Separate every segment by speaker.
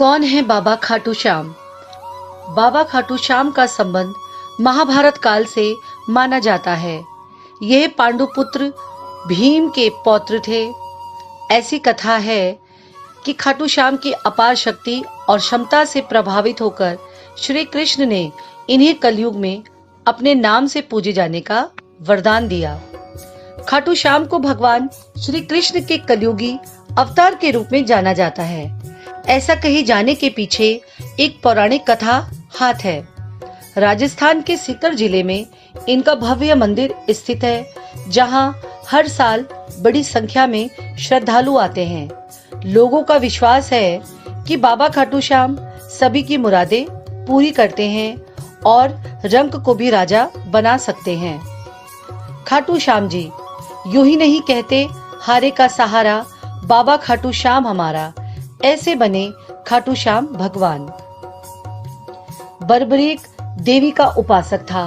Speaker 1: कौन है बाबा खाटू श्याम? बाबा खाटू श्याम का संबंध महाभारत काल से माना जाता है। यह पांडुपुत्र भीम के पौत्र थे। ऐसी कथा है कि खाटू श्याम की अपार शक्ति और क्षमता से प्रभावित होकर श्री कृष्ण ने इन्हें कलयुग में अपने नाम से पूजे जाने का वरदान दिया। खाटू श्याम को भगवान श्री कृष्ण के कलयुगी अवतार के रूप में जाना जाता है। ऐसा कहे जाने के पीछे एक पौराणिक कथा हाथ है। राजस्थान के सीकर जिले में इनका भव्य मंदिर स्थित है, जहां हर साल बड़ी संख्या में श्रद्धालु आते हैं। लोगों का विश्वास है कि बाबा खाटू श्याम सभी की मुरादें पूरी करते हैं और रंक को भी राजा बना सकते हैं। खाटू श्याम जी यूं ही नहीं कहते, हारे का सहारा बाबा खाटू श्याम हमारा, ऐसे बने खाटू श्याम भगवान। बर्बरीक देवी का उपासक था।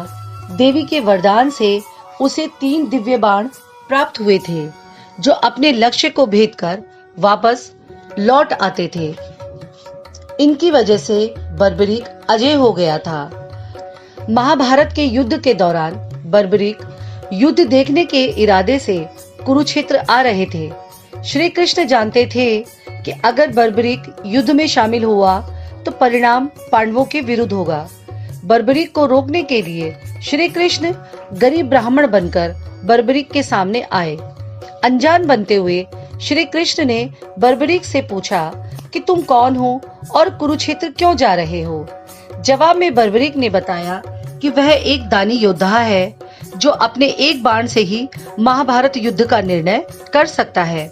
Speaker 1: देवी के वरदान से उसे 3 दिव्य बाण प्राप्त हुए थे, जो अपने लक्ष्य को भेद कर वापस लौट आते थे। इनकी वजह से बर्बरीक अजय हो गया था। महाभारत के युद्ध के दौरान बर्बरीक युद्ध देखने के इरादे से कुरुक्षेत्र आ रहे थे। श्री कृष्ण जानते थे कि अगर बर्बरीक युद्ध में शामिल हुआ तो परिणाम पांडवों के विरुद्ध होगा। बर्बरीक को रोकने के लिए श्री कृष्ण गरीब ब्राह्मण बनकर बर्बरीक के सामने आए। अनजान बनते हुए श्री कृष्ण ने बर्बरीक से पूछा कि तुम कौन हो और कुरुक्षेत्र क्यों जा रहे हो। जवाब में बर्बरीक ने बताया कि वह एक दानी योद्धा है, जो अपने एक बाण से ही महाभारत युद्ध का निर्णय कर सकता है।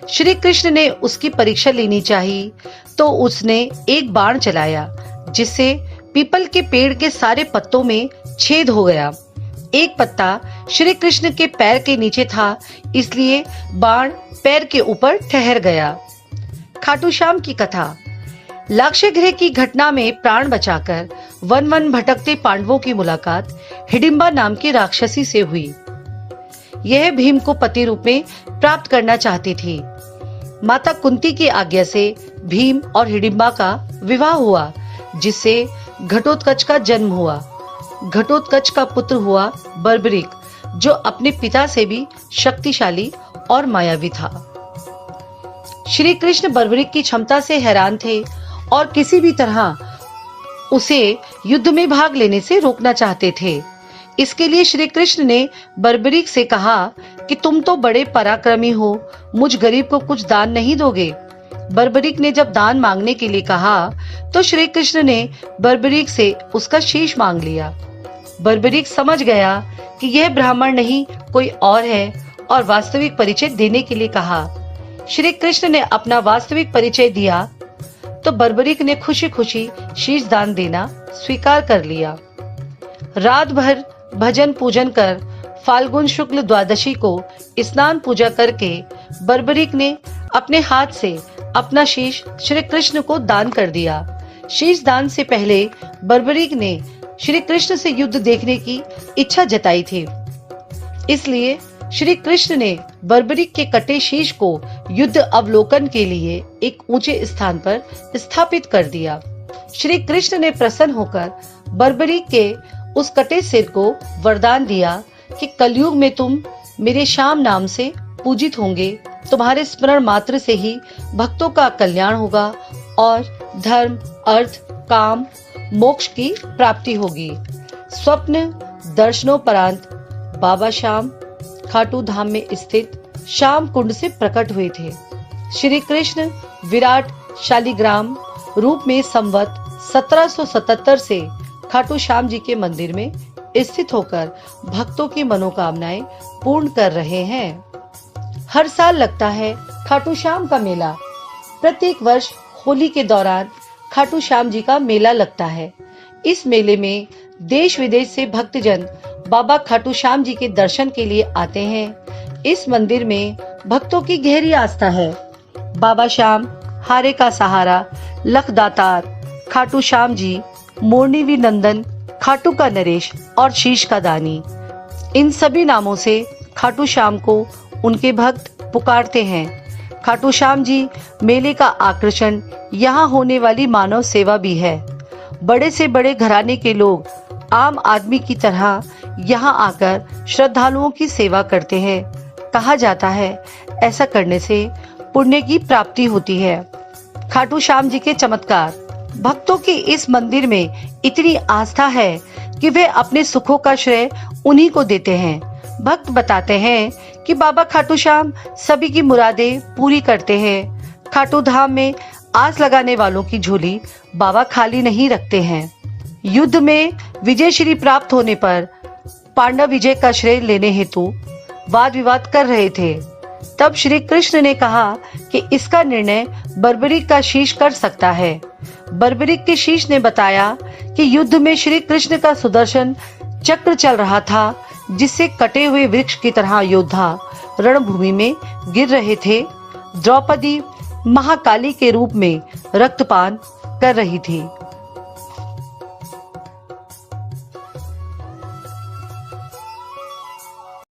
Speaker 1: श्री कृष्ण ने उसकी परीक्षा लेनी चाहिए, तो उसने एक बाण चलाया, जिससे पीपल के पेड़ के सारे पत्तों में छेद हो गया। एक पत्ता श्री कृष्ण के पैर के नीचे था, इसलिए बाण पैर के ऊपर ठहर गया। खाटू श्याम की कथा। लाक्षागृह की घटना में प्राण बचाकर वन वन भटकते पांडवों की मुलाकात हिडिंबा नाम की राक्षसी से हुई। यह भीम को पति रूप में प्राप्त करना चाहती थी। माता कुंती की आज्ञा से भीम और हिडिंबा का विवाह हुआ, जिससे घटोत्कच का जन्म हुआ। घटोत्कच का पुत्र हुआ बर्बरीक, जो अपने पिता से भी शक्तिशाली और मायावी था। श्री कृष्ण बर्बरीक की क्षमता से हैरान थे और किसी भी तरह उसे युद्ध में भाग लेने से रोकना चाहते थे। इसके लिए श्री कृष्ण ने बर्बरीक से कहा कि तुम तो बड़े पराक्रमी हो, मुझ गरीब को कुछ दान नहीं दोगे। बर्बरीक ने जब दान मांगने के लिए कहा, तो श्री कृष्ण ने बर्बरीक से उसका शीश मांग लिया। बर्बरीक समझ गया कि यह ब्राह्मण नहीं कोई और है और वास्तविक परिचय देने के लिए कहा। श्री कृष्ण ने अपना वास्तविक परिचय दिया, तो बर्बरीक ने खुशी खुशी शीश दान देना स्वीकार कर लिया। रात भर भजन पूजन कर फाल्गुन शुक्ल द्वादशी को स्नान पूजा करके बर्बरीक ने अपने हाथ से अपना शीश श्री कृष्ण को दान कर दिया। शीश दान से पहले बर्बरीक ने श्री कृष्ण से युद्ध देखने की इच्छा जताई थी, इसलिए श्री कृष्ण ने बर्बरीक के कटे शीश को युद्ध अवलोकन के लिए एक ऊंचे स्थान पर स्थापित कर दिया। श्री कृष्ण ने प्रसन्न होकर बर्बरीक के उस कटे सिर को वरदान दिया कि कलयुग में तुम मेरे श्याम नाम से पूजित होंगे। तुम्हारे स्मरण मात्र से ही भक्तों का कल्याण होगा और धर्म, अर्थ, काम, मोक्ष की प्राप्ति होगी। स्वप्न दर्शनोपरांत बाबा श्याम खाटू धाम में स्थित श्याम कुंड से प्रकट हुए थे। श्री कृष्ण विराट शालिग्राम रूप में संवत 1777 से खाटू श्याम जी के मंदिर में स्थित होकर भक्तों की मनोकामनाएं पूर्ण कर रहे हैं। हर साल लगता है खाटू श्याम का मेला। प्रत्येक वर्ष होली के दौरान खाटू श्याम जी का मेला लगता है। इस मेले में देश विदेश से भक्तजन बाबा खाटू श्याम जी के दर्शन के लिए आते हैं। इस मंदिर में भक्तों की गहरी आस्था है। बाबा श्याम, हारे का सहारा, लखदातार, खाटू श्याम जी, मोरनी वी नंदन, खाटू का नरेश और शीश का दानी, इन सभी नामों से खाटू श्याम को उनके भक्त पुकारते हैं। खाटू श्याम जी मेले का आकर्षण यहाँ होने वाली मानव सेवा भी है। बड़े से बड़े घराने के लोग आम आदमी की तरह यहाँ आकर श्रद्धालुओं की सेवा करते हैं। कहा जाता है ऐसा करने से पुण्य की प्राप्ति होती है। खाटू श्याम जी के चमत्कार। भक्तों की इस मंदिर में इतनी आस्था है कि वे अपने सुखों का श्रेय उन्हीं को देते हैं। भक्त बताते हैं कि बाबा खाटू श्याम सभी की मुरादें पूरी करते हैं। खाटू धाम में आस लगाने वालों की झोली बाबा खाली नहीं रखते हैं। युद्ध में विजय श्री प्राप्त होने पर पांडव विजय का श्रेय लेने हेतु वाद विवाद कर रहे थे। तब श्री कृष्ण ने कहा कि इसका निर्णय बर्बरीक का शीश कर सकता है। बर्बरीक के शीश ने बताया कि युद्ध में श्री कृष्ण का सुदर्शन चक्र चल रहा था, जिससे कटे हुए वृक्ष की तरह योद्धा रणभूमि में गिर रहे थे। द्रौपदी महाकाली के रूप में रक्तपान कर रही थी।